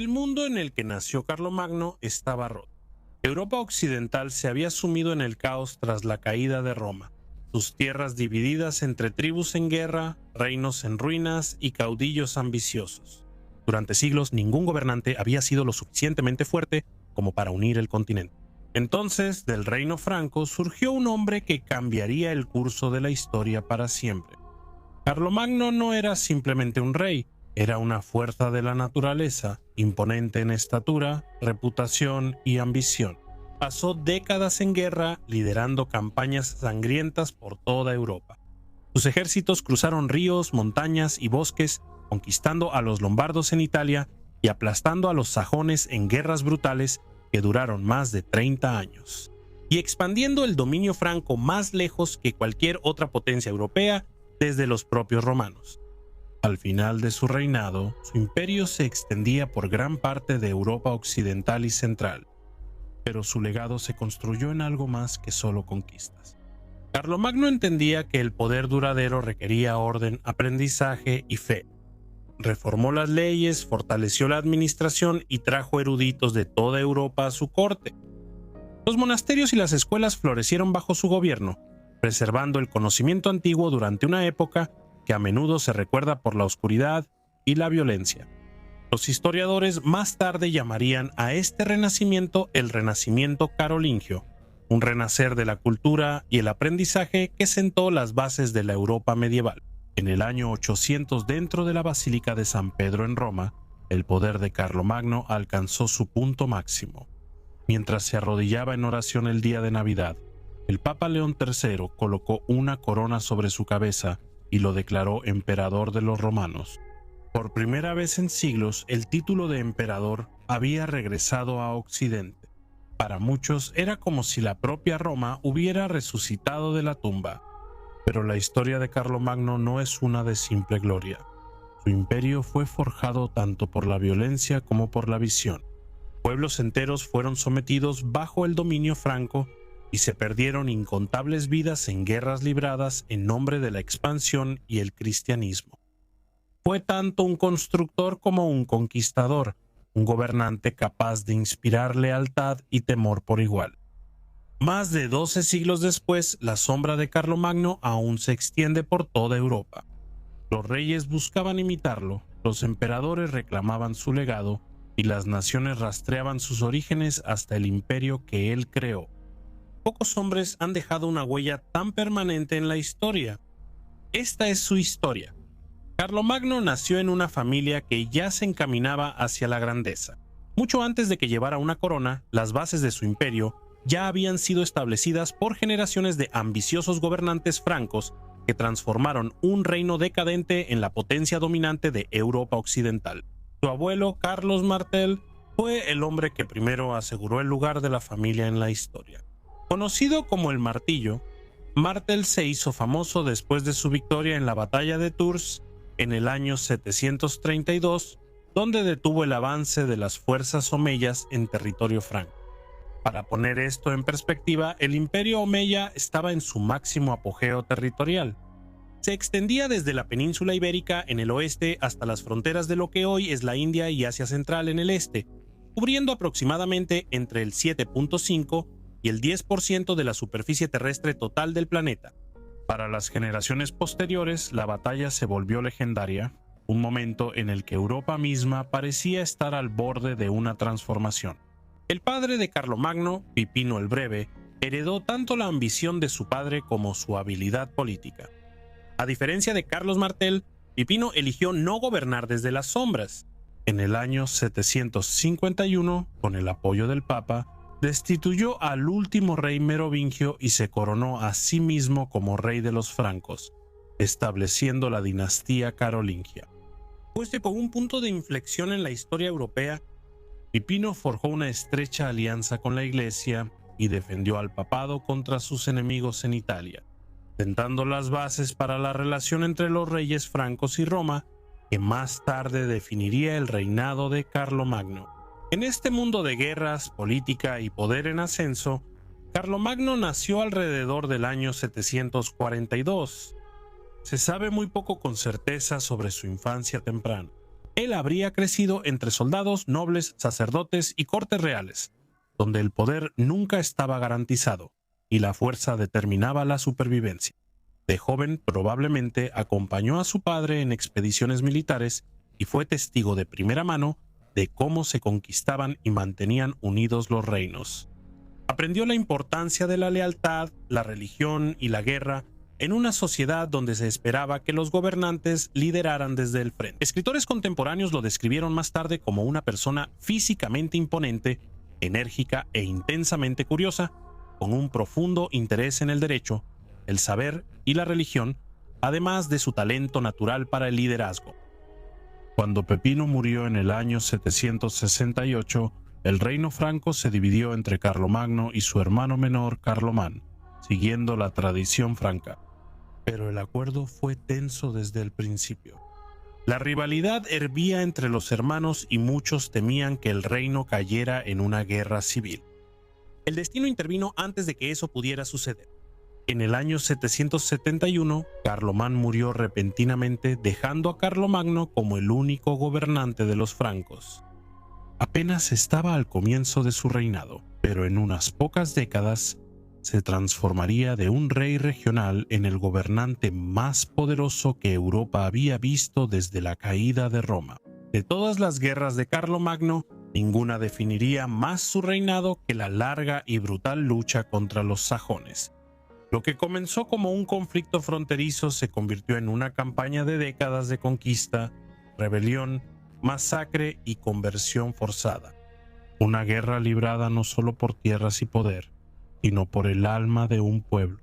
El mundo en el que nació Carlomagno estaba roto. Europa occidental se había sumido en el caos tras la caída de Roma, sus tierras divididas entre tribus en guerra, reinos en ruinas y caudillos ambiciosos. Durante siglos ningún gobernante había sido lo suficientemente fuerte como para unir el continente. Entonces, del reino franco surgió un hombre que cambiaría el curso de la historia para siempre. Carlomagno no era simplemente un rey, era una fuerza de la naturaleza, imponente en estatura, reputación y ambición. Pasó décadas en guerra, liderando campañas sangrientas por toda Europa. Sus ejércitos cruzaron ríos, montañas y bosques, conquistando a los lombardos en Italia y aplastando a los sajones en guerras brutales que duraron más de 30 años, y expandiendo el dominio franco más lejos que cualquier otra potencia europea desde los propios romanos. Al final de su reinado, su imperio se extendía por gran parte de Europa occidental y central, pero su legado se construyó en algo más que solo conquistas. Carlomagno entendía que el poder duradero requería orden, aprendizaje y fe. Reformó las leyes, fortaleció la administración y trajo eruditos de toda Europa a su corte. Los monasterios y las escuelas florecieron bajo su gobierno, preservando el conocimiento antiguo durante una época que a menudo se recuerda por la oscuridad y la violencia. Los historiadores más tarde llamarían a este renacimiento el Renacimiento carolingio, un renacer de la cultura y el aprendizaje que sentó las bases de la Europa medieval. En el año 800, dentro de la Basílica de San Pedro en Roma, el poder de Carlomagno alcanzó su punto máximo. Mientras se arrodillaba en oración el día de Navidad, el Papa León III colocó una corona sobre su cabeza y lo declaró emperador de los romanos. Por primera vez en siglos, el título de emperador había regresado a Occidente. Para muchos era como si la propia Roma hubiera resucitado de la tumba. Pero la historia de Carlomagno no es una de simple gloria. Su imperio fue forjado tanto por la violencia como por la visión. Pueblos enteros fueron sometidos bajo el dominio franco y se perdieron incontables vidas en guerras libradas en nombre de la expansión y el cristianismo. Fue tanto un constructor como un conquistador, un gobernante capaz de inspirar lealtad y temor por igual. Más de 12 siglos después, la sombra de Carlomagno aún se extiende por toda Europa. Los reyes buscaban imitarlo, los emperadores reclamaban su legado y las naciones rastreaban sus orígenes hasta el imperio que él creó. Pocos hombres han dejado una huella tan permanente en la historia. Esta es su historia. Carlomagno nació en una familia que ya se encaminaba hacia la grandeza. Mucho antes de que llevara una corona, las bases de su imperio ya habían sido establecidas por generaciones de ambiciosos gobernantes francos que transformaron un reino decadente en la potencia dominante de Europa occidental. Su abuelo, Carlos Martel, fue el hombre que primero aseguró el lugar de la familia en la historia. Conocido como el Martillo, Martel se hizo famoso después de su victoria en la batalla de Tours en el año 732, donde detuvo el avance de las fuerzas omeyas en territorio franco. Para poner esto en perspectiva, el imperio omeya estaba en su máximo apogeo territorial. Se extendía desde la península ibérica en el oeste hasta las fronteras de lo que hoy es la India y Asia Central en el este, cubriendo aproximadamente entre el 7.5 y el 10% de la superficie terrestre total del planeta. Para las generaciones posteriores, la batalla se volvió legendaria, un momento en el que Europa misma parecía estar al borde de una transformación. El padre de Carlomagno, Pipino el Breve, heredó tanto la ambición de su padre como su habilidad política. A diferencia de Carlos Martel, Pipino eligió no gobernar desde las sombras. En el año 751, con el apoyo del Papa, destituyó al último rey merovingio y se coronó a sí mismo como rey de los francos, estableciendo la dinastía carolingia. Puesto con un punto de inflexión en la historia europea, Pipino forjó una estrecha alianza con la Iglesia y defendió al papado contra sus enemigos en Italia, sentando las bases para la relación entre los reyes francos y Roma, que más tarde definiría el reinado de Carlomagno. En este mundo de guerras, política y poder en ascenso, Carlomagno nació alrededor del año 742. Se sabe muy poco con certeza sobre su infancia temprana. Él habría crecido entre soldados, nobles, sacerdotes y cortes reales, donde el poder nunca estaba garantizado y la fuerza determinaba la supervivencia. De joven probablemente acompañó a su padre en expediciones militares y fue testigo de primera mano de cómo se conquistaban y mantenían unidos los reinos. Aprendió la importancia de la lealtad, la religión y la guerra en una sociedad donde se esperaba que los gobernantes lideraran desde el frente. Escritores contemporáneos lo describieron más tarde como una persona físicamente imponente, enérgica e intensamente curiosa, con un profundo interés en el derecho, el saber y la religión, además de su talento natural para el liderazgo. Cuando Pepino murió en el año 768, el reino franco se dividió entre Carlomagno y su hermano menor Carlomán, siguiendo la tradición franca. Pero el acuerdo fue tenso desde el principio. La rivalidad hervía entre los hermanos y muchos temían que el reino cayera en una guerra civil. El destino intervino antes de que eso pudiera suceder. En el año 771, Carlomán murió repentinamente, dejando a Carlomagno como el único gobernante de los francos. Apenas estaba al comienzo de su reinado, pero en unas pocas décadas se transformaría de un rey regional en el gobernante más poderoso que Europa había visto desde la caída de Roma. De todas las guerras de Carlomagno, ninguna definiría más su reinado que la larga y brutal lucha contra los sajones. Lo que comenzó como un conflicto fronterizo se convirtió en una campaña de décadas de conquista, rebelión, masacre y conversión forzada. Una guerra librada no solo por tierras y poder, sino por el alma de un pueblo.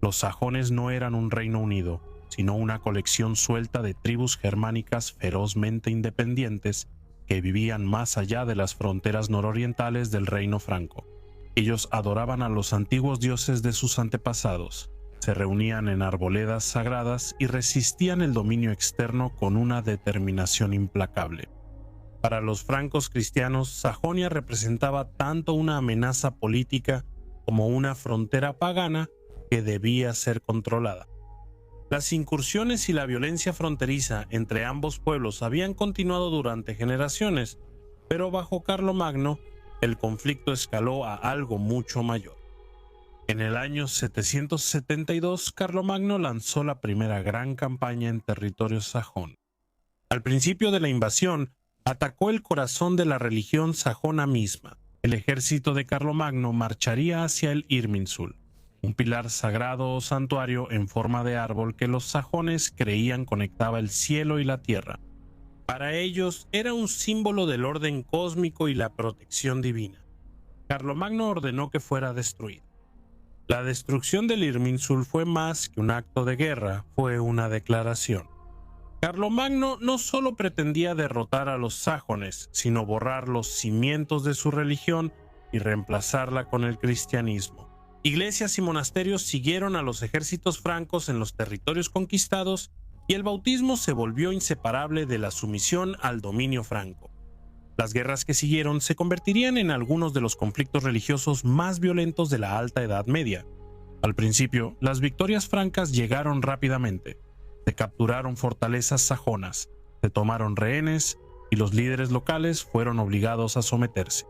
Los sajones no eran un reino unido, sino una colección suelta de tribus germánicas ferozmente independientes que vivían más allá de las fronteras nororientales del reino franco. Ellos adoraban a los antiguos dioses de sus antepasados, se reunían en arboledas sagradas y resistían el dominio externo con una determinación implacable. Para los francos cristianos, Sajonia representaba tanto una amenaza política como una frontera pagana que debía ser controlada. Las incursiones y la violencia fronteriza entre ambos pueblos habían continuado durante generaciones, pero bajo Carlomagno, el conflicto escaló a algo mucho mayor. En el año 772, Carlomagno lanzó la primera gran campaña en territorio sajón. Al principio de la invasión, atacó el corazón de la religión sajona misma. El ejército de Carlomagno marcharía hacia el Irminsul, un pilar sagrado o santuario en forma de árbol que los sajones creían conectaba el cielo y la tierra. Para ellos era un símbolo del orden cósmico y la protección divina. Carlomagno ordenó que fuera destruido. La destrucción del Irminsul fue más que un acto de guerra, fue una declaración. Carlomagno no solo pretendía derrotar a los sajones, sino borrar los cimientos de su religión y reemplazarla con el cristianismo. Iglesias y monasterios siguieron a los ejércitos francos en los territorios conquistados y el bautismo se volvió inseparable de la sumisión al dominio franco. Las guerras que siguieron se convertirían en algunos de los conflictos religiosos más violentos de la Alta Edad Media. Al principio, las victorias francas llegaron rápidamente. Se capturaron fortalezas sajonas, se tomaron rehenes y los líderes locales fueron obligados a someterse.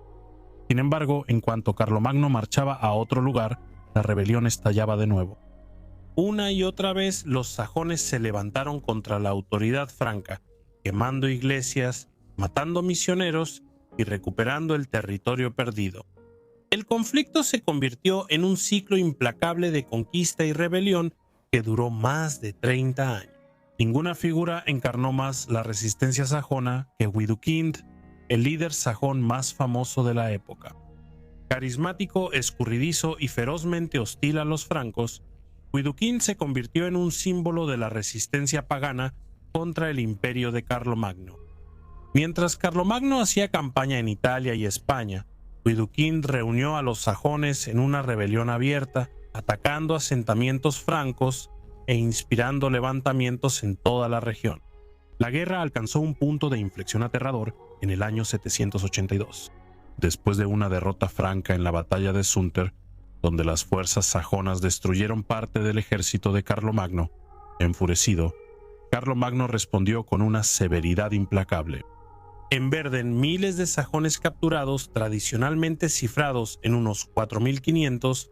Sin embargo, en cuanto Carlomagno marchaba a otro lugar, la rebelión estallaba de nuevo. Una y otra vez los sajones se levantaron contra la autoridad franca, quemando iglesias, matando misioneros y recuperando el territorio perdido. El conflicto se convirtió en un ciclo implacable de conquista y rebelión que duró más de 30 años. Ninguna figura encarnó más la resistencia sajona que Widukind, el líder sajón más famoso de la época. Carismático, escurridizo y ferozmente hostil a los francos, Widukind se convirtió en un símbolo de la resistencia pagana contra el imperio de Carlomagno. Mientras Carlomagno hacía campaña en Italia y España, Widukind reunió a los sajones en una rebelión abierta, atacando asentamientos francos e inspirando levantamientos en toda la región. La guerra alcanzó un punto de inflexión aterrador en el año 782, después de una derrota franca en la batalla de Sumter, donde las fuerzas sajonas destruyeron parte del ejército de Carlomagno. Enfurecido, Carlomagno respondió con una severidad implacable. En Verden, miles de sajones capturados, tradicionalmente cifrados en unos 4.500,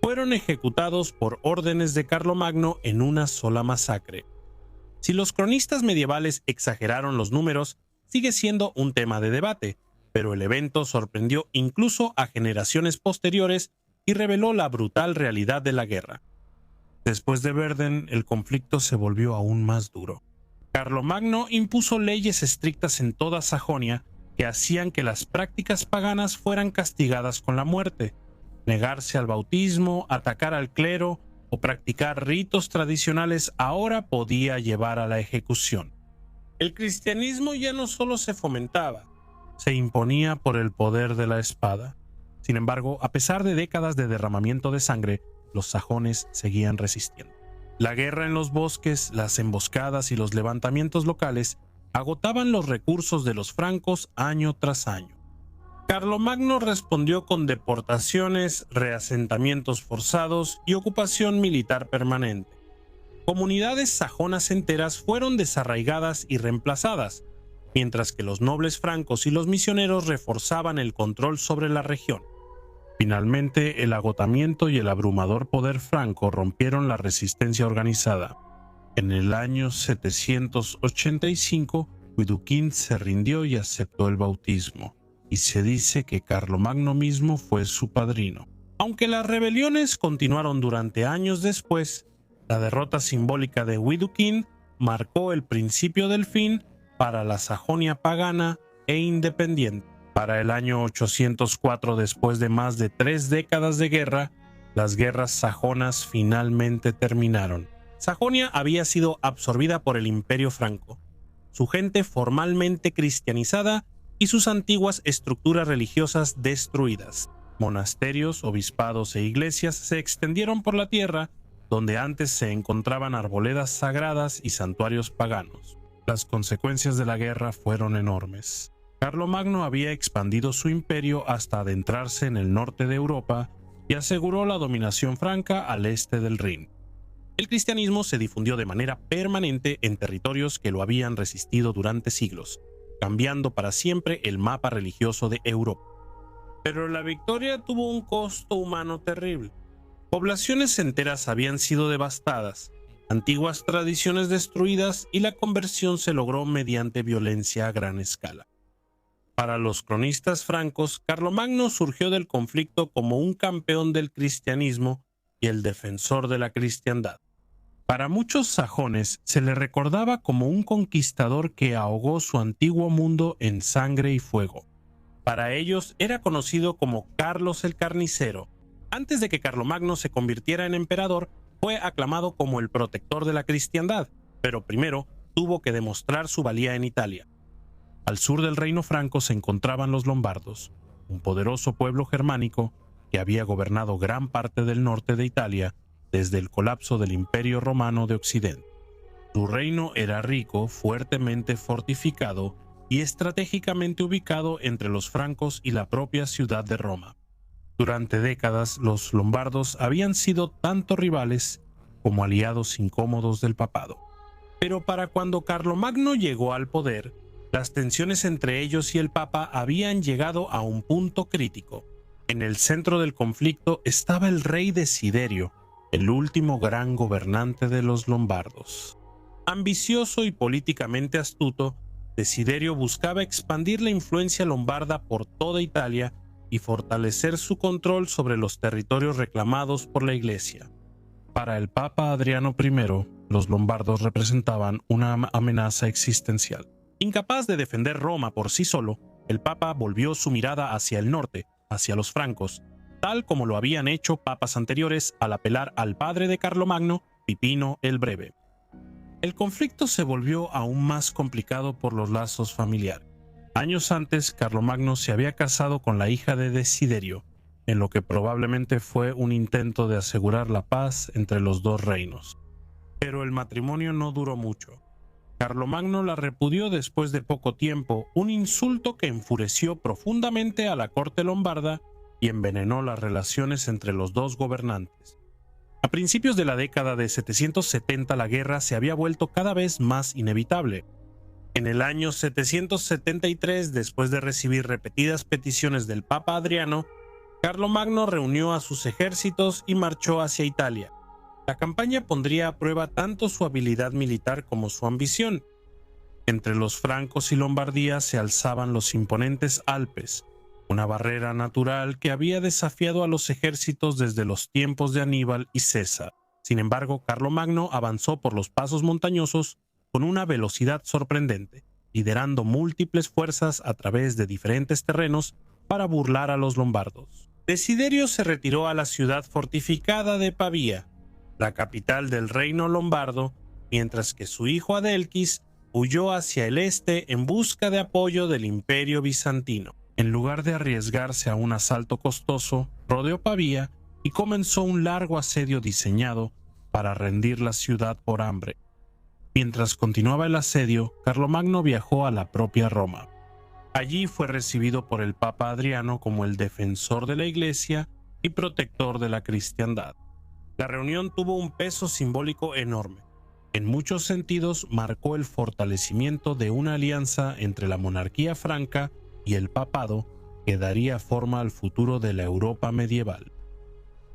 fueron ejecutados por órdenes de Carlomagno en una sola masacre. Si los cronistas medievales exageraron los números, sigue siendo un tema de debate, pero el evento sorprendió incluso a generaciones posteriores y reveló la brutal realidad de la guerra. Después de Verden, el conflicto se volvió aún más duro. Carlomagno impuso leyes estrictas en toda Sajonia que hacían que las prácticas paganas fueran castigadas con la muerte. Negarse al bautismo, atacar al clero o practicar ritos tradicionales ahora podía llevar a la ejecución. El cristianismo ya no solo se fomentaba, se imponía por el poder de la espada. Sin embargo, a pesar de décadas de derramamiento de sangre, los sajones seguían resistiendo. La guerra en los bosques, las emboscadas y los levantamientos locales agotaban los recursos de los francos año tras año. Carlomagno respondió con deportaciones, reasentamientos forzados y ocupación militar permanente. Comunidades sajonas enteras fueron desarraigadas y reemplazadas, mientras que los nobles francos y los misioneros reforzaban el control sobre la región. Finalmente, el agotamiento y el abrumador poder franco rompieron la resistencia organizada. En el año 785, Widukind se rindió y aceptó el bautismo, y se dice que Carlomagno mismo fue su padrino. Aunque las rebeliones continuaron durante años después, la derrota simbólica de Widukind marcó el principio del fin para la Sajonia pagana e independiente. Para el año 804, después de más de 3 décadas de guerra, las guerras sajonas finalmente terminaron. Sajonia había sido absorbida por el Imperio Franco, su gente formalmente cristianizada y sus antiguas estructuras religiosas destruidas. Monasterios, obispados e iglesias se extendieron por la tierra, donde antes se encontraban arboledas sagradas y santuarios paganos. Las consecuencias de la guerra fueron enormes. Carlomagno había expandido su imperio hasta adentrarse en el norte de Europa y aseguró la dominación franca al este del Rin. El cristianismo se difundió de manera permanente en territorios que lo habían resistido durante siglos, cambiando para siempre el mapa religioso de Europa. Pero la victoria tuvo un costo humano terrible. Poblaciones enteras habían sido devastadas, antiguas tradiciones destruidas y la conversión se logró mediante violencia a gran escala. Para los cronistas francos, Carlomagno surgió del conflicto como un campeón del cristianismo y el defensor de la cristiandad. Para muchos sajones se le recordaba como un conquistador que ahogó su antiguo mundo en sangre y fuego. Para ellos era conocido como Carlos el Carnicero. Antes de que Carlomagno se convirtiera en emperador, fue aclamado como el protector de la cristiandad, pero primero tuvo que demostrar su valía en Italia. Al sur del reino franco se encontraban los lombardos, un poderoso pueblo germánico que había gobernado gran parte del norte de Italia desde el colapso del Imperio Romano de Occidente. Su reino era rico, fuertemente fortificado y estratégicamente ubicado entre los francos y la propia ciudad de Roma. Durante décadas, los lombardos habían sido tanto rivales como aliados incómodos del papado. Pero para cuando Carlomagno llegó al poder, las tensiones entre ellos y el Papa habían llegado a un punto crítico. En el centro del conflicto estaba el rey Desiderio, el último gran gobernante de los lombardos. Ambicioso y políticamente astuto, Desiderio buscaba expandir la influencia lombarda por toda Italia y fortalecer su control sobre los territorios reclamados por la Iglesia. Para el Papa Adriano I, los lombardos representaban una amenaza existencial. Incapaz de defender Roma por sí solo, el Papa volvió su mirada hacia el norte, hacia los francos, tal como lo habían hecho papas anteriores al apelar al padre de Carlomagno, Pipino el Breve. El conflicto se volvió aún más complicado por los lazos familiares. Años antes, Carlomagno se había casado con la hija de Desiderio, en lo que probablemente fue un intento de asegurar la paz entre los dos reinos. Pero el matrimonio no duró mucho. Carlomagno la repudió después de poco tiempo, un insulto que enfureció profundamente a la corte lombarda y envenenó las relaciones entre los dos gobernantes. A principios de la década de 770 la guerra se había vuelto cada vez más inevitable. En el año 773, después de recibir repetidas peticiones del Papa Adriano, Carlomagno reunió a sus ejércitos y marchó hacia Italia. La campaña pondría a prueba tanto su habilidad militar como su ambición. Entre los francos y Lombardía se alzaban los imponentes Alpes, una barrera natural que había desafiado a los ejércitos desde los tiempos de Aníbal y César. Sin embargo, Carlomagno avanzó por los pasos montañosos con una velocidad sorprendente, liderando múltiples fuerzas a través de diferentes terrenos para burlar a los lombardos. Desiderio se retiró a la ciudad fortificada de Pavía, la capital del reino lombardo, mientras que su hijo Adelquis huyó hacia el este en busca de apoyo del Imperio bizantino. En lugar de arriesgarse a un asalto costoso, rodeó Pavía y comenzó un largo asedio diseñado para rendir la ciudad por hambre. Mientras continuaba el asedio, Carlomagno viajó a la propia Roma. Allí fue recibido por el Papa Adriano como el defensor de la Iglesia y protector de la cristiandad. La reunión tuvo un peso simbólico enorme. En muchos sentidos marcó el fortalecimiento de una alianza entre la monarquía franca y el papado que daría forma al futuro de la Europa medieval.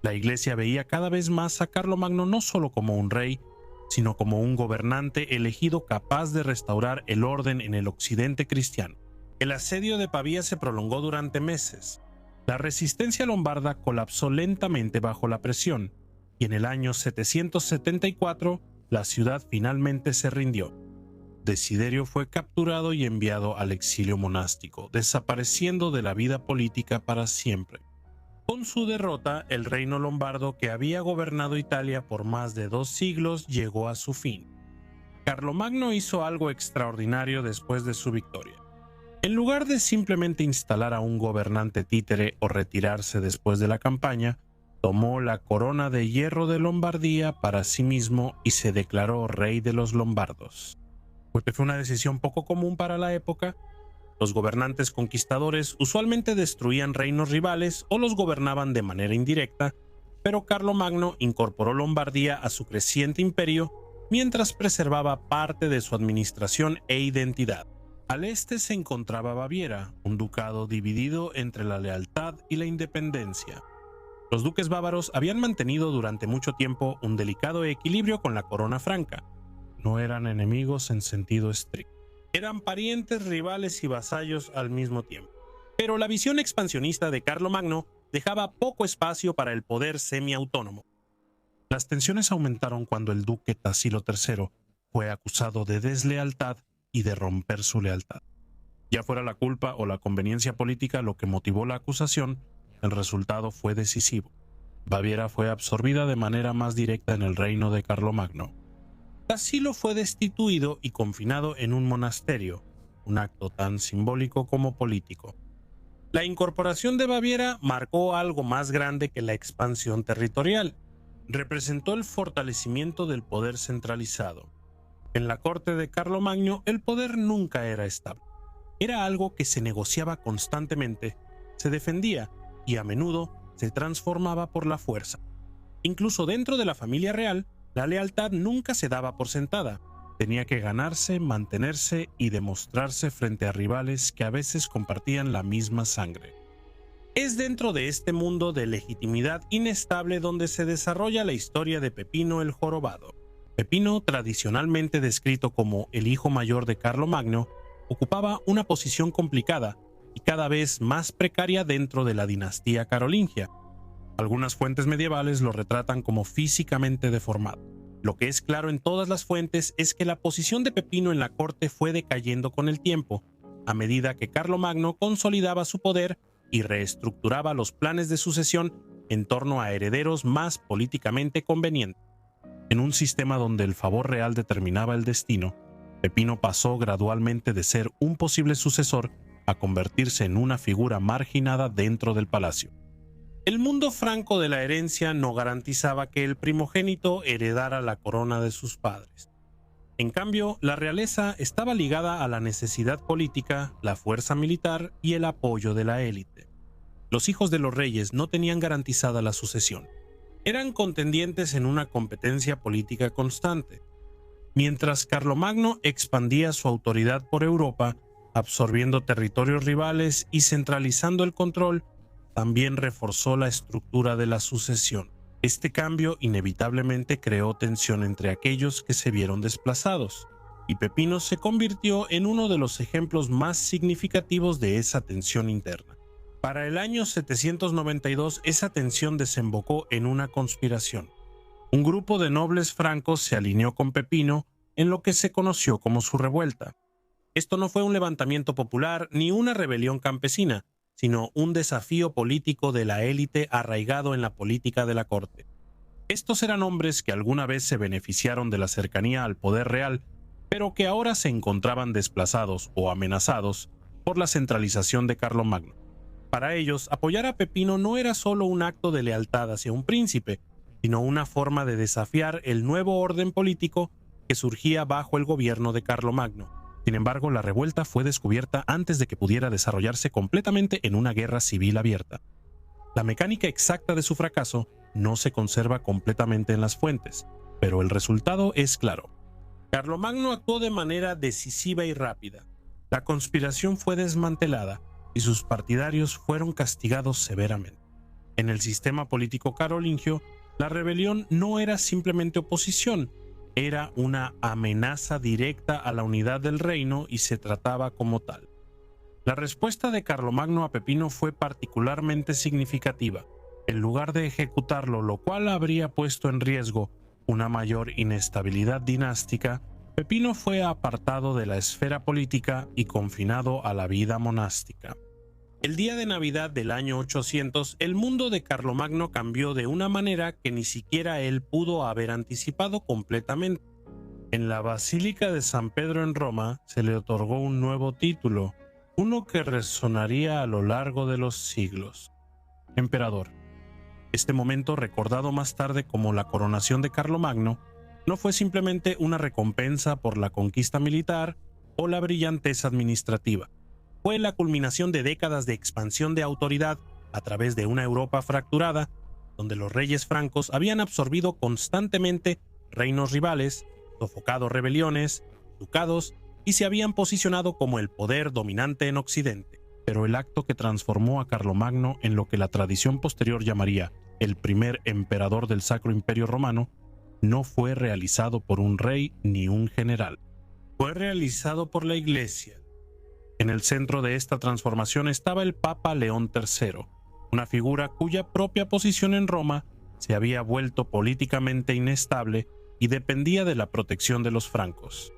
La Iglesia veía cada vez más a Carlomagno no solo como un rey, sino como un gobernante elegido capaz de restaurar el orden en el occidente cristiano. El asedio de Pavía se prolongó durante meses. La resistencia lombarda colapsó lentamente bajo la presión, y en el año 774 la ciudad finalmente se rindió. Desiderio fue capturado y enviado al exilio monástico, desapareciendo de la vida política para siempre. Con su derrota, el reino lombardo que había gobernado Italia por más de 2 siglos llegó a su fin. Carlomagno hizo algo extraordinario después de su victoria. En lugar de simplemente instalar a un gobernante títere o retirarse después de la campaña, tomó la corona de hierro de Lombardía para sí mismo y se declaró rey de los lombardos. Porque fue una decisión poco común para la época. Los gobernantes conquistadores usualmente destruían reinos rivales o los gobernaban de manera indirecta, pero Carlomagno incorporó Lombardía a su creciente imperio mientras preservaba parte de su administración e identidad. Al este se encontraba Baviera, un ducado dividido entre la lealtad y la independencia. Los duques bávaros habían mantenido durante mucho tiempo un delicado equilibrio con la corona franca. No eran enemigos en sentido estricto. Eran parientes, rivales y vasallos al mismo tiempo. Pero la visión expansionista de Carlomagno dejaba poco espacio para el poder semiautónomo. Las tensiones aumentaron cuando el duque Tassilo III fue acusado de deslealtad y de romper su lealtad. Ya fuera la culpa o la conveniencia política lo que motivó la acusación, el resultado fue decisivo. Baviera fue absorbida de manera más directa en el reino de Carlomagno. Tassilo fue destituido y confinado en un monasterio, un acto tan simbólico como político. La incorporación de Baviera marcó algo más grande que la expansión territorial. Representó el fortalecimiento del poder centralizado. En la corte de Carlomagno el poder nunca era estable. Era algo que se negociaba constantemente, se defendía y a menudo se transformaba por la fuerza. Incluso dentro de la familia real, la lealtad nunca se daba por sentada. Tenía que ganarse, mantenerse y demostrarse frente a rivales que a veces compartían la misma sangre. Es dentro de este mundo de legitimidad inestable donde se desarrolla la historia de Pepino el Jorobado. Pepino, tradicionalmente descrito como el hijo mayor de Carlomagno, ocupaba una posición complicada y cada vez más precaria dentro de la dinastía carolingia. Algunas fuentes medievales lo retratan como físicamente deformado. Lo que es claro en todas las fuentes es que la posición de Pepino en la corte fue decayendo con el tiempo, a medida que Carlomagno consolidaba su poder y reestructuraba los planes de sucesión en torno a herederos más políticamente convenientes. En un sistema donde el favor real determinaba el destino, Pepino pasó gradualmente de ser un posible sucesor a convertirse en una figura marginada dentro del palacio. El mundo franco de la herencia no garantizaba que el primogénito heredara la corona de sus padres. En cambio, la realeza estaba ligada a la necesidad política, la fuerza militar y el apoyo de la élite. Los hijos de los reyes no tenían garantizada la sucesión. eran contendientes en una competencia política constante. Mientras Carlomagno expandía su autoridad por Europa, absorbiendo territorios rivales y centralizando el control, también reforzó la estructura de la sucesión. Este cambio inevitablemente creó tensión entre aquellos que se vieron desplazados, y Pepino se convirtió en uno de los ejemplos más significativos de esa tensión interna. Para el año 792, esa tensión desembocó en una conspiración. Un grupo de nobles francos se alineó con Pepino en lo que se conoció como su revuelta. Esto no fue un levantamiento popular ni una rebelión campesina, sino un desafío político de la élite arraigado en la política de la corte. Estos eran hombres que alguna vez se beneficiaron de la cercanía al poder real, pero que ahora se encontraban desplazados o amenazados por la centralización de Carlomagno. Para ellos, apoyar a Pepino no era solo un acto de lealtad hacia un príncipe, sino una forma de desafiar el nuevo orden político que surgía bajo el gobierno de Carlomagno. Sin embargo, la revuelta fue descubierta antes de que pudiera desarrollarse completamente en una guerra civil abierta. La mecánica exacta de su fracaso no se conserva completamente en las fuentes, pero el resultado es claro. Carlomagno actuó de manera decisiva y rápida. La conspiración fue desmantelada y sus partidarios fueron castigados severamente. En el sistema político carolingio, la rebelión no era simplemente oposición, era una amenaza directa a la unidad del reino y se trataba como tal. La respuesta de Carlomagno a Pepino fue particularmente significativa. En lugar de ejecutarlo, lo cual habría puesto en riesgo una mayor inestabilidad dinástica, Pepino fue apartado de la esfera política y confinado a la vida monástica. El día de Navidad del año 800, el mundo de Carlomagno cambió de una manera que ni siquiera él pudo haber anticipado completamente. En la Basílica de San Pedro en Roma se le otorgó un nuevo título, uno que resonaría a lo largo de los siglos: emperador. Este momento, recordado más tarde como la coronación de Carlomagno, no fue simplemente una recompensa por la conquista militar o la brillantez administrativa. Fue la culminación de décadas de expansión de autoridad a través de una Europa fracturada, donde los reyes francos habían absorbido constantemente reinos rivales, sofocado rebeliones, ducados y se habían posicionado como el poder dominante en Occidente. Pero el acto que transformó a Carlomagno en lo que la tradición posterior llamaría el primer emperador del Sacro Imperio Romano no fue realizado por un rey ni un general. Fue realizado por la Iglesia. En el centro de esta transformación estaba el Papa León III, una figura cuya propia posición en Roma se había vuelto políticamente inestable y dependía de la protección de los francos.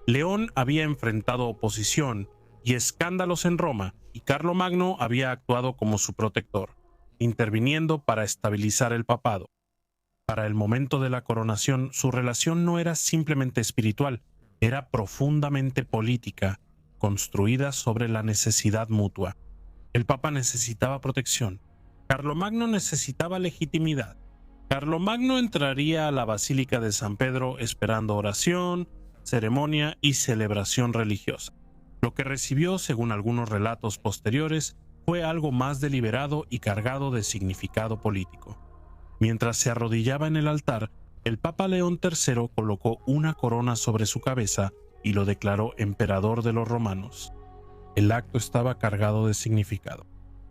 León había enfrentado oposición y escándalos en Roma, y Carlomagno había actuado como su protector, interviniendo para estabilizar el papado. Para el momento de la coronación, su relación no era simplemente espiritual, era profundamente política, construida sobre la necesidad mutua. El Papa necesitaba protección. Carlomagno necesitaba legitimidad. Carlomagno entraría a la Basílica de San Pedro esperando oración, ceremonia y celebración religiosa. Lo que recibió, según algunos relatos posteriores, fue algo más deliberado y cargado de significado político. Mientras se arrodillaba en el altar, el Papa León III colocó una corona sobre su cabeza y lo declaró emperador de los romanos. El acto estaba cargado de significado.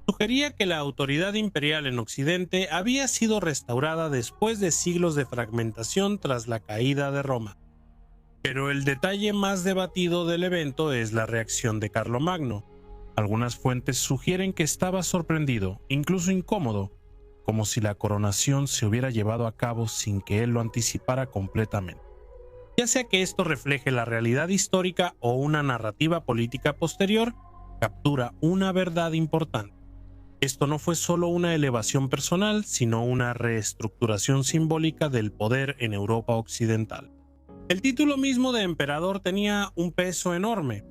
Sugería que la autoridad imperial en Occidente había sido restaurada después de siglos de fragmentación tras la caída de Roma. Pero el detalle más debatido del evento es la reacción de Carlomagno. Algunas fuentes sugieren que estaba sorprendido, incluso incómodo, como si la coronación se hubiera llevado a cabo sin que él lo anticipara completamente. Ya sea que esto refleje la realidad histórica o una narrativa política posterior, captura una verdad importante. Esto no fue solo una elevación personal, sino una reestructuración simbólica del poder en Europa occidental. El título mismo de emperador tenía un peso enorme.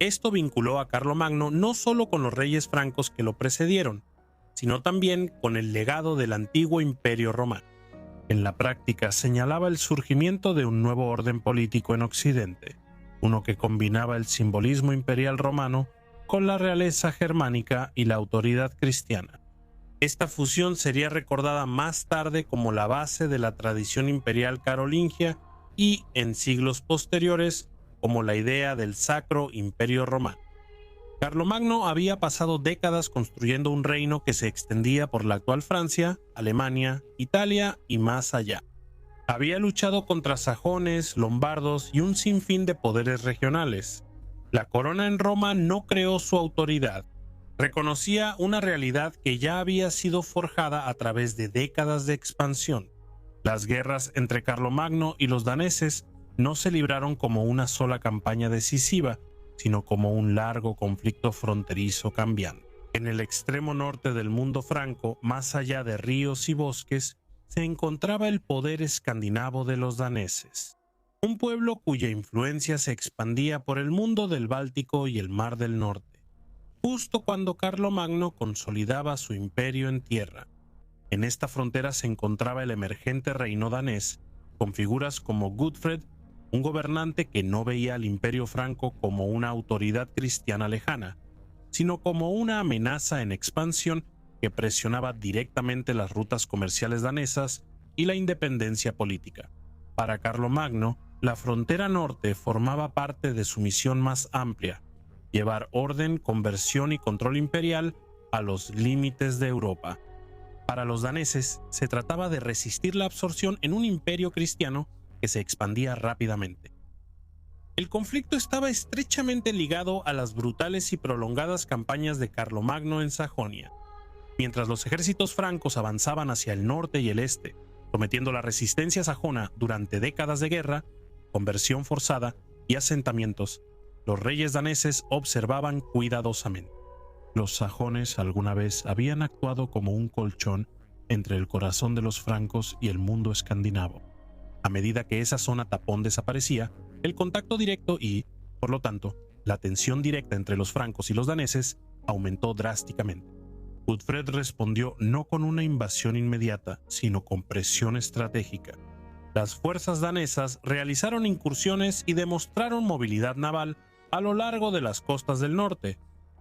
Esto vinculó a Carlomagno no solo con los reyes francos que lo precedieron, sino también con el legado del antiguo Imperio Romano. En la práctica señalaba el surgimiento de un nuevo orden político en Occidente, uno que combinaba el simbolismo imperial romano con la realeza germánica y la autoridad cristiana. Esta fusión sería recordada más tarde como la base de la tradición imperial carolingia y, en siglos posteriores, como la idea del Sacro Imperio Romano. Carlomagno había pasado décadas construyendo un reino que se extendía por la actual Francia, Alemania, Italia y más allá. Había luchado contra sajones, lombardos y un sinfín de poderes regionales. La corona en Roma no creó su autoridad. Reconocía una realidad que ya había sido forjada a través de décadas de expansión. Las guerras entre Carlomagno y los daneses no se libraron como una sola campaña decisiva, sino como un largo conflicto fronterizo cambiante. En el extremo norte del mundo franco, más allá de ríos y bosques, se encontraba el poder escandinavo de los daneses, un pueblo cuya influencia se expandía por el mundo del Báltico y el Mar del Norte, justo cuando Carlomagno consolidaba su imperio en tierra. En esta frontera se encontraba el emergente reino danés, con figuras como Gudfred, un gobernante que no veía al imperio franco como una autoridad cristiana lejana, sino como una amenaza en expansión que presionaba directamente las rutas comerciales danesas y la independencia política. Para Carlomagno, la frontera norte formaba parte de su misión más amplia: llevar orden, conversión y control imperial a los límites de Europa. Para los daneses, se trataba de resistir la absorción en un imperio cristiano que se expandía rápidamente. El conflicto estaba estrechamente ligado a las brutales y prolongadas campañas de Carlomagno en Sajonia. Mientras los ejércitos francos avanzaban hacia el norte y el este, sometiendo la resistencia sajona durante décadas de guerra, conversión forzada y asentamientos, los reyes daneses observaban cuidadosamente. Los sajones alguna vez habían actuado como un colchón entre el corazón de los francos y el mundo escandinavo. A medida que esa zona tapón desaparecía, el contacto directo y, por lo tanto, la tensión directa entre los francos y los daneses aumentó drásticamente. Gudfred respondió no con una invasión inmediata, sino con presión estratégica. Las fuerzas danesas realizaron incursiones y demostraron movilidad naval a lo largo de las costas del norte,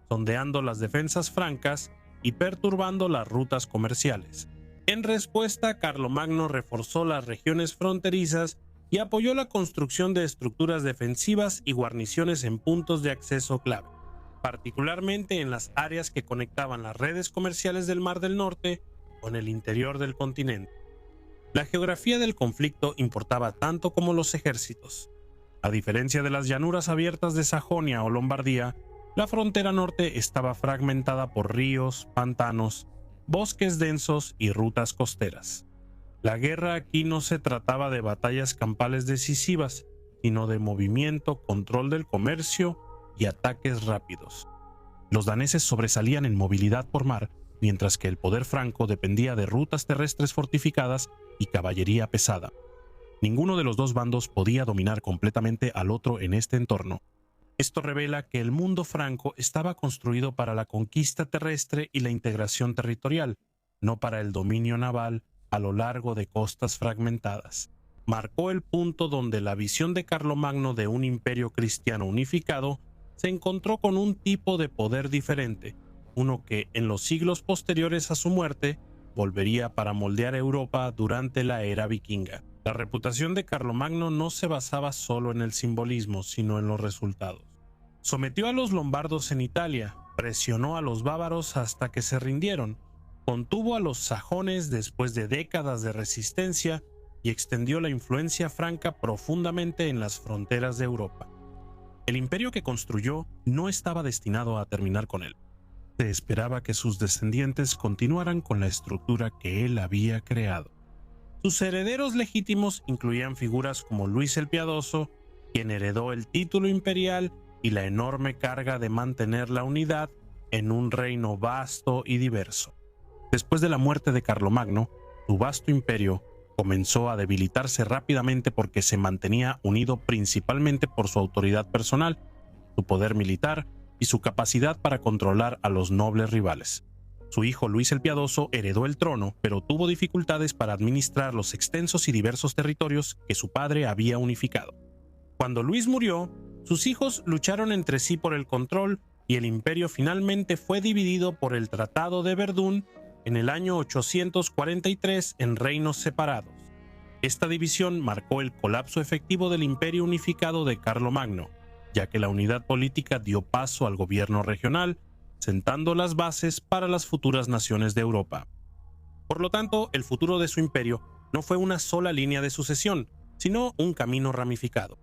sondeando las defensas francas y perturbando las rutas comerciales. En respuesta, Carlomagno reforzó las regiones fronterizas y apoyó la construcción de estructuras defensivas y guarniciones en puntos de acceso clave, particularmente en las áreas que conectaban las redes comerciales del Mar del Norte con el interior del continente. La geografía del conflicto importaba tanto como los ejércitos. A diferencia de las llanuras abiertas de Sajonia o Lombardía, la frontera norte estaba fragmentada por ríos, pantanos, bosques densos y rutas costeras. La guerra aquí no se trataba de batallas campales decisivas, sino de movimiento, control del comercio y ataques rápidos. Los daneses sobresalían en movilidad por mar, mientras que el poder franco dependía de rutas terrestres fortificadas y caballería pesada. Ninguno de los dos bandos podía dominar completamente al otro en este entorno. Esto revela que el mundo franco estaba construido para la conquista terrestre y la integración territorial, no para el dominio naval a lo largo de costas fragmentadas. Marcó el punto donde la visión de Carlomagno de un imperio cristiano unificado se encontró con un tipo de poder diferente, uno que en los siglos posteriores a su muerte volvería para moldear Europa durante la era vikinga. La reputación de Carlomagno no se basaba solo en el simbolismo, sino en los resultados. Sometió a los lombardos en Italia, presionó a los bávaros hasta que se rindieron, contuvo a los sajones después de décadas de resistencia y extendió la influencia franca profundamente en las fronteras de Europa. El imperio que construyó no estaba destinado a terminar con él. Se esperaba que sus descendientes continuaran con la estructura que él había creado. Sus herederos legítimos incluían figuras como Luis el Piadoso, quien heredó el título imperial y la enorme carga de mantener la unidad en un reino vasto y diverso. Después de la muerte de Carlomagno, su vasto imperio comenzó a debilitarse rápidamente porque se mantenía unido principalmente por su autoridad personal, su poder militar y su capacidad para controlar a los nobles rivales. Su hijo Luis el Piadoso heredó el trono, pero tuvo dificultades para administrar los extensos y diversos territorios que su padre había unificado. Cuando Luis murió, sus hijos lucharon entre sí por el control y el imperio finalmente fue dividido por el Tratado de Verdún en el año 843 en reinos separados. Esta división marcó el colapso efectivo del imperio unificado de Carlomagno, ya que la unidad política dio paso al gobierno regional, sentando las bases para las futuras naciones de Europa. Por lo tanto, el futuro de su imperio no fue una sola línea de sucesión, sino un camino ramificado.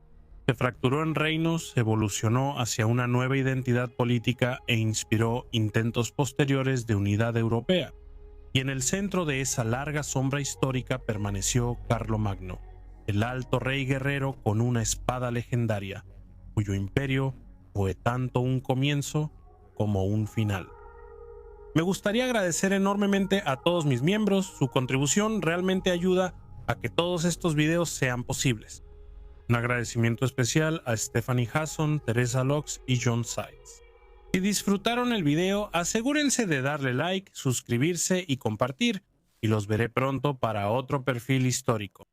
Se fracturó en reinos, evolucionó hacia una nueva identidad política e inspiró intentos posteriores de unidad europea. Y en el centro de esa larga sombra histórica permaneció Carlomagno, el alto rey guerrero con una espada legendaria, cuyo imperio fue tanto un comienzo como un final. Me gustaría agradecer enormemente a todos mis miembros. Su contribución realmente ayuda a que todos estos videos sean posibles. Un agradecimiento especial a Stephanie Hasson, Teresa Lux y John Sides. Si disfrutaron el video, asegúrense de darle like, suscribirse y compartir, y los veré pronto para otro perfil histórico.